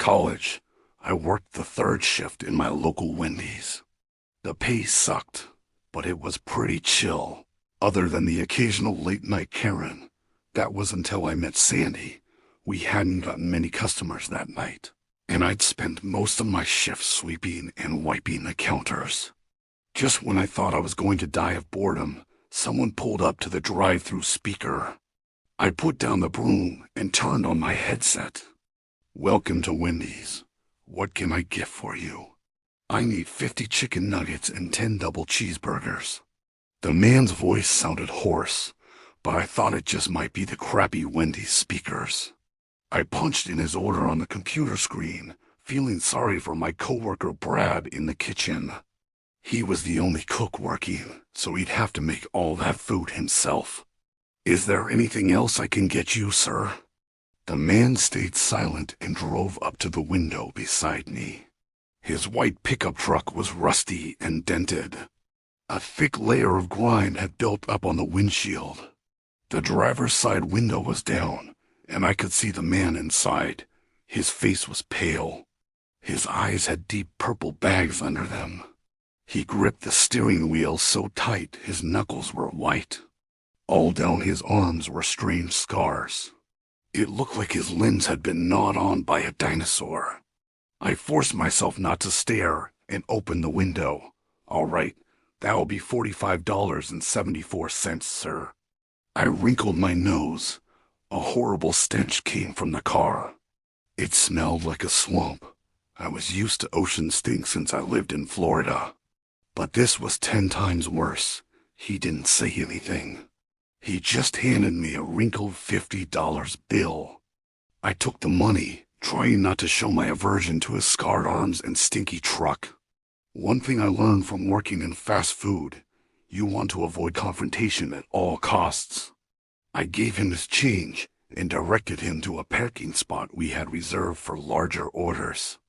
college, I worked the third shift in my local Wendy's. The pay sucked, but it was pretty chill. Other than the occasional late-night Karen, that was until I met Sandy. We hadn't gotten many customers that night, and I'd spent most of my shift sweeping and wiping the counters. Just when I thought I was going to die of boredom, someone pulled up to the drive-through speaker. I put down the broom and turned on my headset. "Welcome to Wendy's. What can I get for you?" "I need 50 chicken nuggets and 10 double cheeseburgers." The man's voice sounded hoarse, but I thought it just might be the crappy Wendy's speakers. I punched in his order on the computer screen, feeling sorry for my coworker Brad in the kitchen. He was the only cook working, so he'd have to make all that food himself. "Is there anything else I can get you, sir?" The man stayed silent and drove up to the window beside me. His white pickup truck was rusty and dented. A thick layer of grime had built up on the windshield. The driver's side window was down, and I could see the man inside. His face was pale. His eyes had deep purple bags under them. He gripped the steering wheel so tight his knuckles were white. All down his arms were strange scars. It looked like his limbs had been gnawed on by a dinosaur. I forced myself not to stare and opened the window. "All right, that'll be $45.74, sir." I wrinkled my nose. A horrible stench came from the car. It smelled like a swamp. I was used to ocean stink since I lived in Florida. But this was 10 times worse. He didn't say anything. He just handed me a wrinkled $50 bill. I took the money, trying not to show my aversion to his scarred arms and stinky truck. One thing I learned from working in fast food: you want to avoid confrontation at all costs. I gave him his change and directed him to a parking spot we had reserved for larger orders.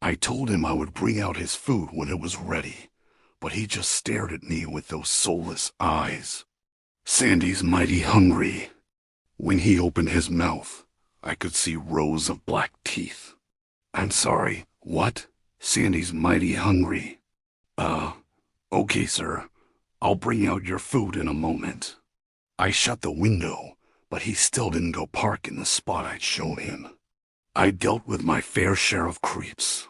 I told him I would bring out his food when it was ready, but he just stared at me with those soulless eyes. Sandy's mighty hungry. When he opened his mouth, I could see rows of black teeth. "I'm sorry, what?" "Sandy's mighty hungry." Okay, sir. I'll bring out your food in a moment." I shut the window, but he still didn't go park in the spot I'd shown him. I dealt with my fair share of creeps,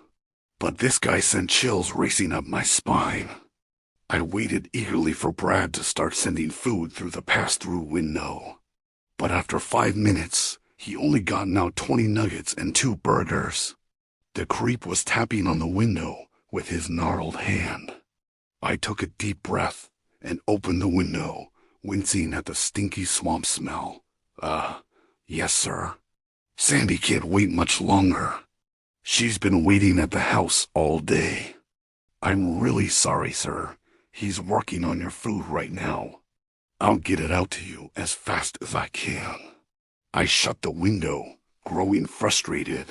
but this guy sent chills racing up my spine. I waited eagerly for Brad to start sending food through the pass-through window. But after 5 minutes, he only gotten out 20 nuggets and 2 burgers. The creep was tapping on the window with his gnarled hand. I took a deep breath and opened the window, wincing at the stinky swamp smell. Yes, sir." "Sandy can't wait much longer. She's been waiting at the house all day." "I'm really sorry, sir. He's working on your food right now. I'll get it out to you as fast as I can." I shut the window, growing frustrated.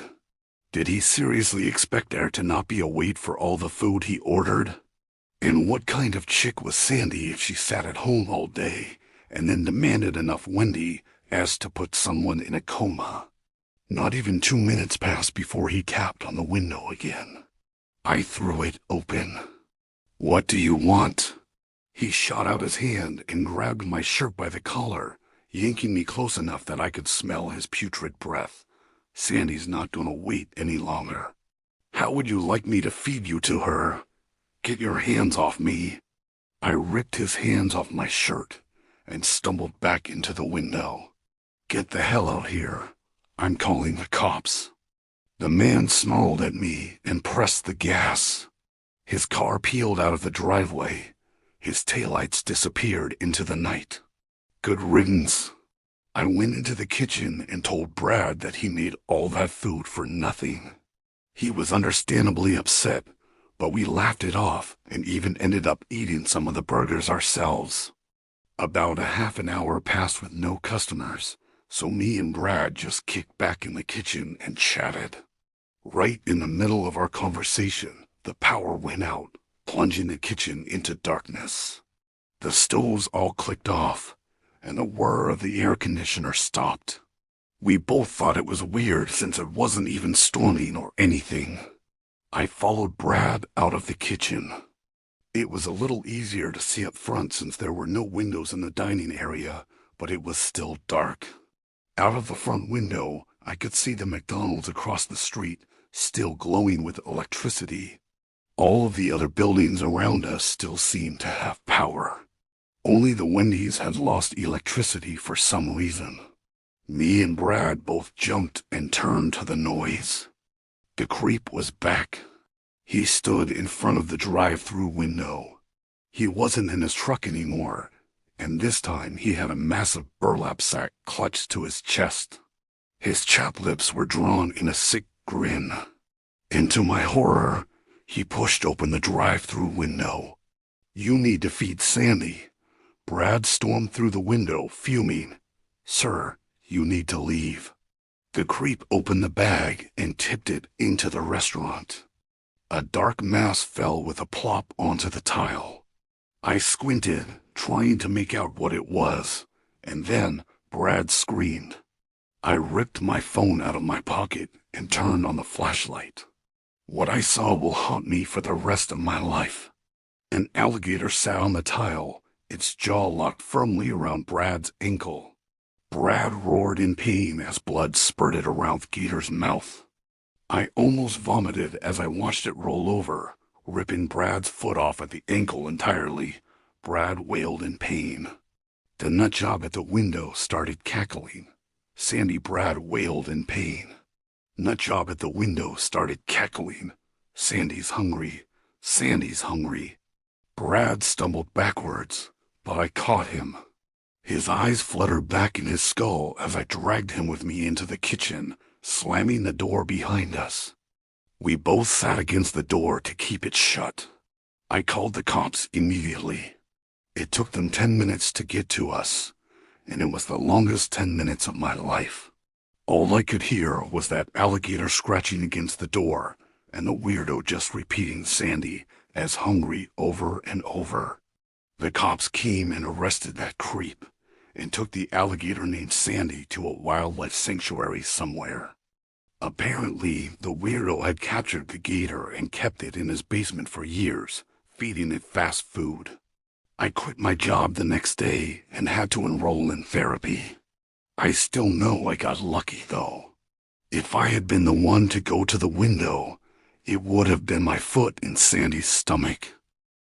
Did he seriously expect there to not be a wait for all the food he ordered? And what kind of chick was Sandy if she sat at home all day and then demanded enough Wendy as to put someone in a coma? Not even 2 minutes passed before he tapped on the window again. I threw it open. "What do you want?" He shot out his hand and grabbed my shirt by the collar, yanking me close enough that I could smell his putrid breath. "Sandy's not gonna wait any longer. How would you like me to feed you to her? Get your hands off me." I ripped his hands off my shirt and stumbled back into the window. "Get the hell out here. I'm calling the cops." The man snarled at me and pressed the gas. His car peeled out of the driveway. His taillights disappeared into the night. Good riddance. I went into the kitchen and told Brad that he made all that food for nothing. He was understandably upset, but we laughed it off and even ended up eating some of the burgers ourselves. About a half an hour passed with no customers, so me and Brad just kicked back in the kitchen and chatted. Right in the middle of our conversation, the power went out, plunging the kitchen into darkness. The stoves all clicked off, and the whir of the air conditioner stopped. We both thought it was weird since it wasn't even storming or anything. I followed Brad out of the kitchen. It was a little easier to see up front since there were no windows in the dining area, but it was still dark. Out of the front window, I could see the McDonald's across the street, still glowing with electricity. All of the other buildings around us still seemed to have power. Only the Wendy's had lost electricity for some reason. Me and Brad both jumped and turned to the noise. The creep was back. He stood in front of the drive-through window. He wasn't in his truck anymore, and this time he had a massive burlap sack clutched to his chest. His chapped lips were drawn in a sick grin. And to my horror, he pushed open the drive-through window. "You need to feed Sandy." Brad stormed through the window, fuming. "Sir, you need to leave." The creep opened the bag and tipped it into the restaurant. A dark mass fell with a plop onto the tile. I squinted, trying to make out what it was, and then Brad screamed. I ripped my phone out of my pocket and turned on the flashlight. What I saw will haunt me for the rest of my life. An alligator sat on the tile, its jaw locked firmly around Brad's ankle. Brad roared in pain as blood spurted around the gator's mouth. I almost vomited as I watched it roll over, ripping Brad's foot off at the ankle entirely. Brad wailed in pain. The nutjob at the window started cackling. Sandy Brad wailed in pain. Nutjob at the window started cackling. Sandy's hungry. Sandy's hungry. Brad stumbled backwards, but I caught him. His eyes fluttered back in his skull as I dragged him with me into the kitchen, slamming the door behind us. We both sat against the door to keep it shut. I called the cops immediately. It took them 10 minutes to get to us, and it was the longest 10 minutes of my life. All I could hear was that alligator scratching against the door and the weirdo just repeating Sandy as hungry over and over. The cops came and arrested that creep and took the alligator named Sandy to a wildlife sanctuary somewhere. Apparently, the weirdo had captured the gator and kept it in his basement for years, feeding it fast food. I quit my job the next day and had to enroll in therapy. I still know I got lucky, though. If I had been the one to go to the window, it would have been my foot in Sandy's stomach.